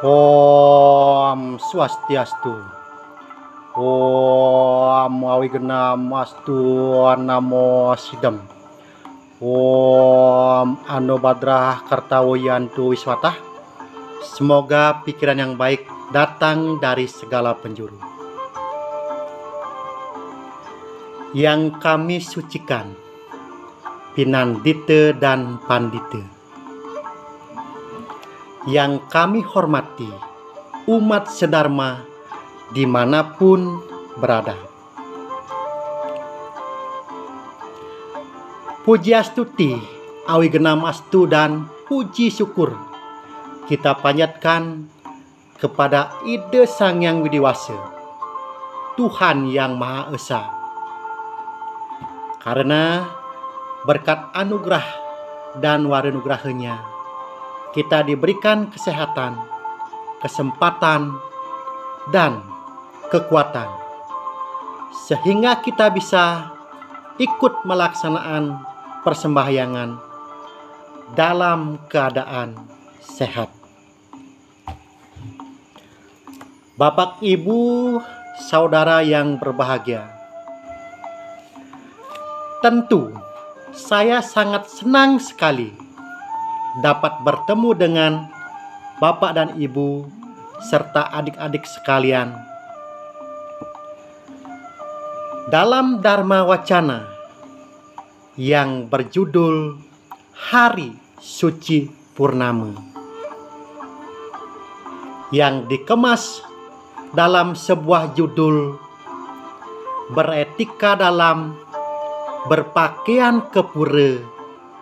Om Swastiastu. Om Awigenam Astu Namo Sidam. Om Anubadrah Kartawiyantu Wiswatah. Semoga pikiran yang baik datang dari segala penjuru. Yang kami sucikan, Pinandita dan Pandita. Yang kami hormati, umat sedharma dimanapun berada. Pujiastuti, Awigenam Astu dan puji syukur kita panjatkan kepada Ida Sang Yang Widiwasa, Tuhan Yang Maha Esa. Karena berkat anugerah dan warenugrahanya, kita diberikan kesehatan, kesempatan, dan kekuatan, sehingga kita bisa ikut melaksanakan persembahyangan dalam keadaan sehat. Bapak, Ibu, saudara yang berbahagia, tentu saya sangat senang sekali dapat bertemu dengan Bapak dan Ibu serta adik-adik sekalian dalam Dharma Wacana yang berjudul Hari Suci Purnama, yang dikemas dalam sebuah judul beretika dalam berpakaian kepura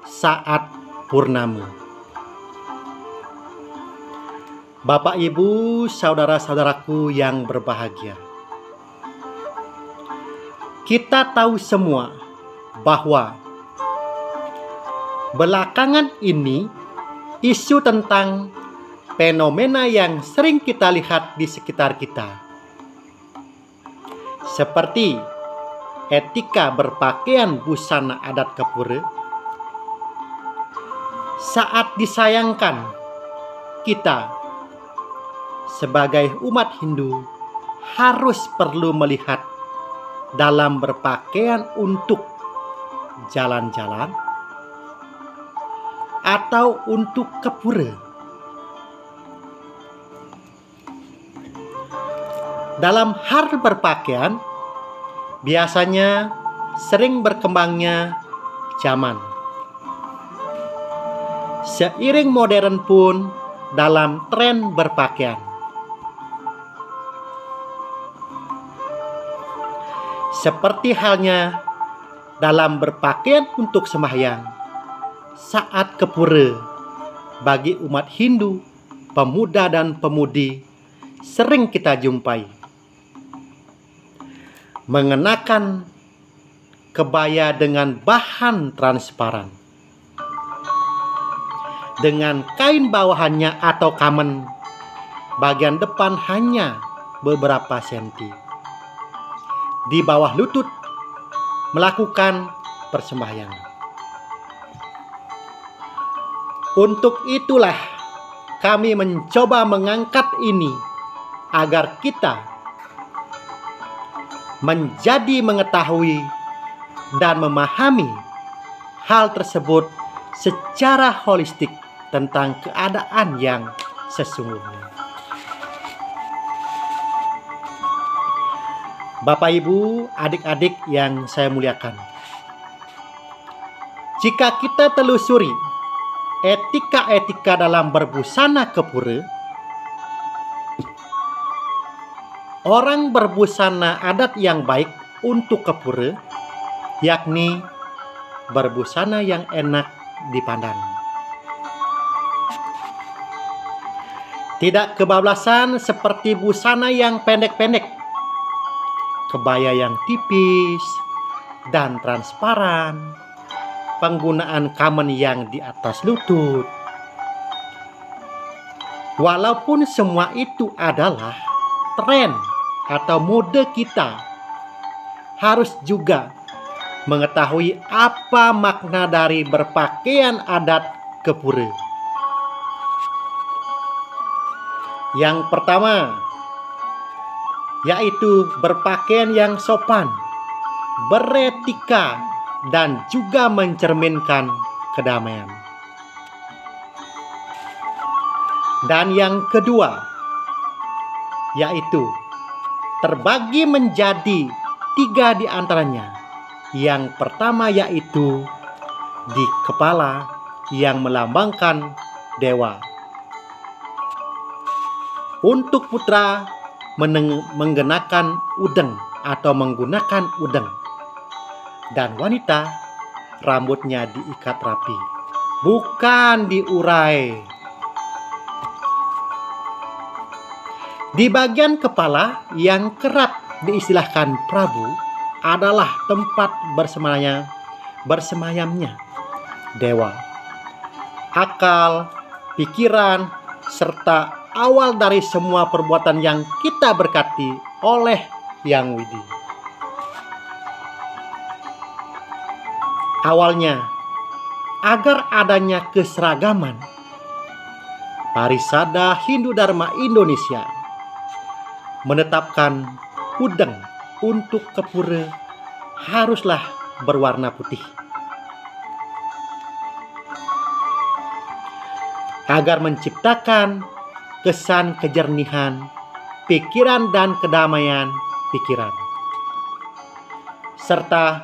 saat purnama. Bapak, Ibu, saudara-saudaraku yang berbahagia, kita tahu semua bahwa belakangan ini isu tentang fenomena yang sering kita lihat di sekitar kita, seperti etika berpakaian busana adat kepura, saat disayangkan kita sebagai umat Hindu harus perlu melihat dalam berpakaian untuk jalan-jalan atau untuk ke pura. Dalam hal berpakaian, biasanya sering berkembangnya zaman. Seiring modern pun dalam tren berpakaian. Seperti halnya dalam berpakaian untuk sembahyang saat ke pura, bagi umat Hindu, pemuda dan pemudi sering kita jumpai mengenakan kebaya dengan bahan transparan, dengan kain bawahannya atau kamen bagian depan hanya beberapa senti di bawah lutut, melakukan persembahyangan. Untuk itulah kami mencoba mengangkat ini agar kita menjadi mengetahui dan memahami hal tersebut secara holistik tentang keadaan yang sesungguhnya. Bapak, Ibu, adik-adik yang saya muliakan, jika kita telusuri etika-etika dalam berbusana ke pura, orang berbusana adat yang baik untuk ke pura, yakni berbusana yang enak dipandang, tidak kebablasan seperti busana yang pendek-pendek, kebaya yang tipis dan transparan, penggunaan kamen yang di atas lutut. Walaupun semua itu adalah tren atau mode, kita harus juga mengetahui apa makna dari berpakaian adat ke pura. Yang pertama, yaitu berpakaian yang sopan, beretika, dan juga mencerminkan kedamaian. Dan yang kedua, yaitu terbagi menjadi 3 di antaranya. Yang pertama yaitu di kepala yang melambangkan dewa. Untuk putra menggunakan udeng atau menggunakan udeng. Dan wanita rambutnya diikat rapi, bukan diurai. Di bagian kepala yang kerap diistilahkan Prabu adalah tempat bersemayamnya dewa. Akal, pikiran, serta awal dari semua perbuatan yang kita berkati oleh Yang Widi. Awalnya, agar adanya keseragaman, Parisada Hindu Dharma Indonesia menetapkan udeng untuk kepura haruslah berwarna putih. Agar menciptakan kesan kejernihan pikiran dan kedamaian pikiran. Serta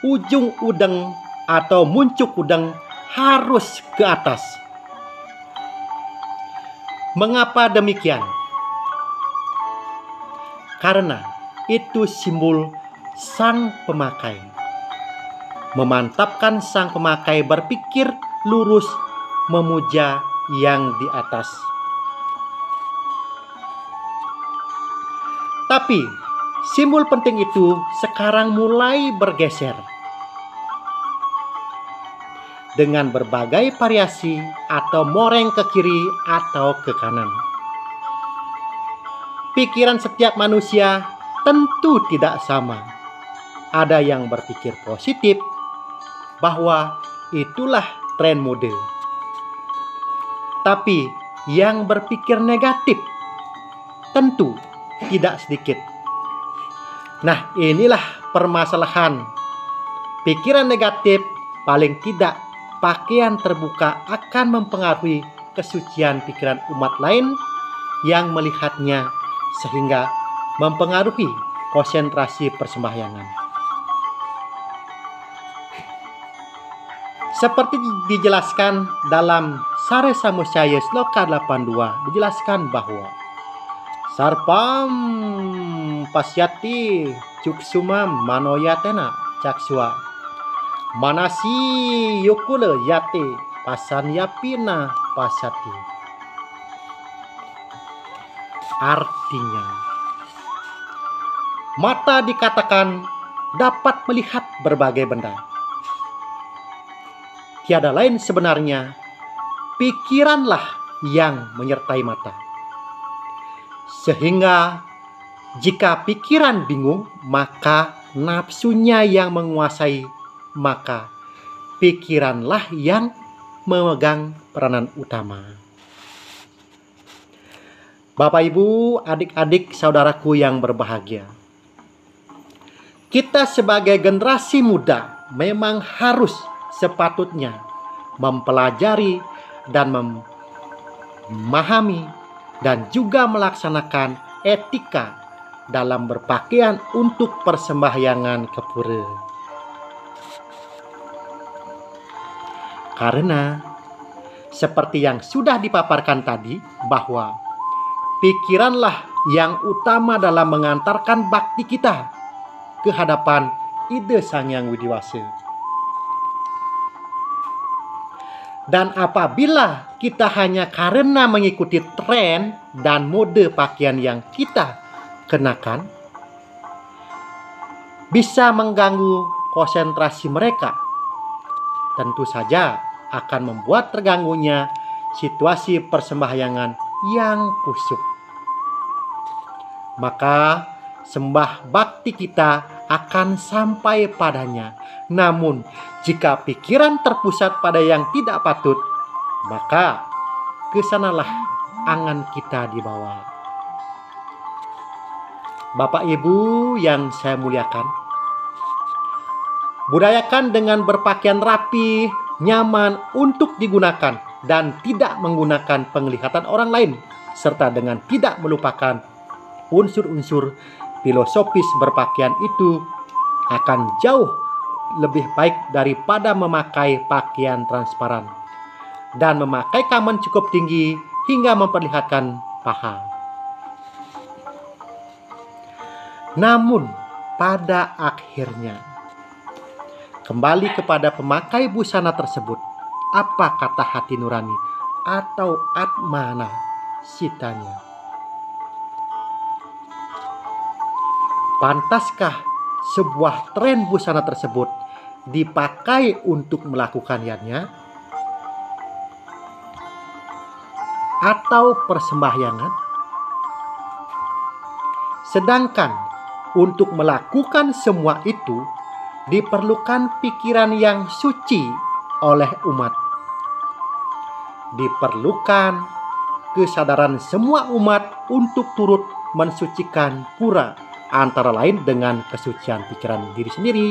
ujung udeng atau muncuk udeng harus ke atas. Mengapa demikian? Karena itu simbol sang pemakai. Memantapkan sang pemakai berpikir lurus, memuja yang di atas. Tapi simbol penting itu sekarang mulai bergeser dengan berbagai variasi atau moreng ke kiri atau ke kanan. Pikiran setiap manusia tentu tidak sama. Ada yang berpikir positif bahwa itulah tren mode. Tapi yang berpikir negatif tentu tidak sedikit. Nah, inilah permasalahan. Pikiran negatif, paling tidak pakaian terbuka akan mempengaruhi kesucian pikiran umat lain yang melihatnya, sehingga mempengaruhi konsentrasi persembahyangan. Seperti dijelaskan dalam Sare Samusaya Sloka 82, dijelaskan bahwa Sarpam pasyati cuksumam manoyatena caksua manasi yukule yate pasanyapina pasyati. Artinya, mata dikatakan dapat melihat berbagai benda. Tiada lain sebenarnya, pikiranlah yang menyertai mata. Sehingga jika pikiran bingung, maka nafsunya yang menguasai, maka pikiranlah yang memegang peranan utama. Bapak, Ibu, adik-adik, saudaraku yang berbahagia, kita sebagai generasi muda memang harus sepatutnya mempelajari dan memahami dan juga melaksanakan etika dalam berpakaian untuk persembahyangan ke pura. Karena seperti yang sudah dipaparkan tadi, bahwa pikiranlah yang utama dalam mengantarkan bakti kita ke hadapan ide Sang Yang Widiwasa. Dan apabila kita hanya karena mengikuti tren dan mode pakaian yang kita kenakan, bisa mengganggu konsentrasi mereka. Tentu saja akan membuat terganggunya situasi persembahyangan yang kusyuk. Maka sembah bakti kita akan sampai padanya. Namun jika pikiran terpusat pada yang tidak patut, maka kesanalah angan kita di bawah. Bapak Ibu yang saya muliakan, budayakan dengan berpakaian rapi, nyaman untuk digunakan dan tidak menggunakan penglihatan orang lain, serta dengan tidak melupakan unsur-unsur filosofis berpakaian itu akan jauh lebih baik daripada memakai pakaian transparan dan memakai kamen cukup tinggi hingga memperlihatkan paha. Namun pada akhirnya, kembali kepada pemakai busana tersebut, apa kata hati nurani atau atmana sitanya? Pantaskah sebuah tren busana tersebut dipakai untuk melakukannya atau persembahyangan? Sedangkan untuk melakukan semua itu diperlukan pikiran yang suci oleh umat. Diperlukan kesadaran semua umat untuk turut mensucikan pura, antara lain dengan kesucian pikiran diri sendiri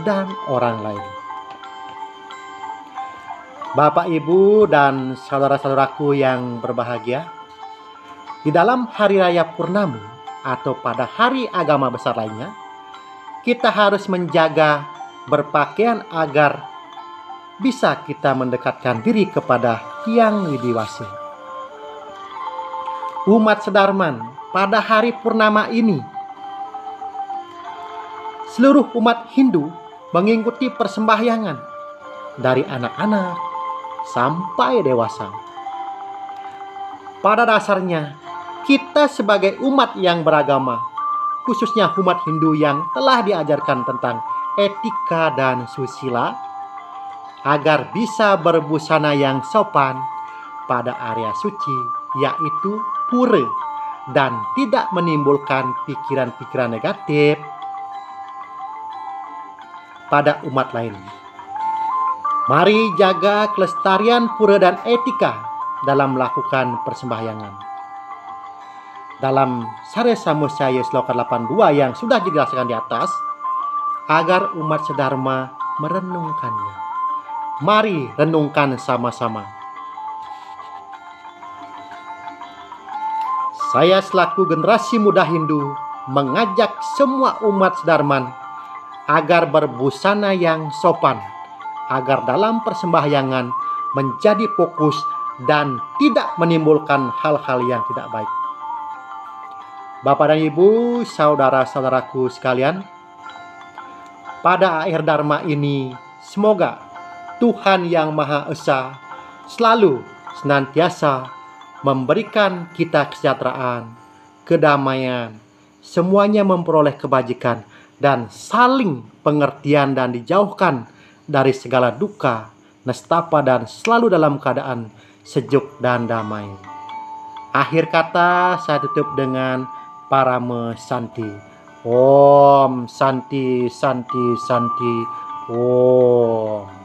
dan orang lain. Bapak, Ibu, dan saudara-saudaraku yang berbahagia, di dalam hari raya Purnama atau pada hari agama besar lainnya, kita harus menjaga berpakaian agar bisa kita mendekatkan diri kepada Hyang Widiwasi. Umat Sedarman, pada hari Purnama ini, seluruh umat Hindu mengikuti persembahyangan dari anak-anak sampai dewasa. Pada dasarnya, kita sebagai umat yang beragama, khususnya umat Hindu yang telah diajarkan tentang etika dan susila, agar bisa berbusana yang sopan pada area suci, yaitu pura, dan tidak menimbulkan pikiran-pikiran negatif pada umat lain. Mari jaga kelestarian pura dan etika dalam melakukan persembahyangan. Dalam Sare Samusaya Sloka 82 yang sudah dijelaskan di atas, agar umat sedharma merenungkannya. Mari renungkan sama-sama. Saya selaku generasi muda Hindu mengajak semua umat sedarman agar berbusana yang sopan, agar dalam persembahyangan menjadi fokus dan tidak menimbulkan hal-hal yang tidak baik. Bapak dan Ibu, saudara-saudaraku sekalian, pada akhir dharma ini, semoga Tuhan Yang Maha Esa selalu senantiasa memberikan kita kesejahteraan, kedamaian, semuanya memperoleh kebajikan dan saling pengertian dan dijauhkan dari segala duka, nestapa dan selalu dalam keadaan sejuk dan damai. Akhir kata saya tutup dengan Parama Santi. Om Santi Santi Santi Om.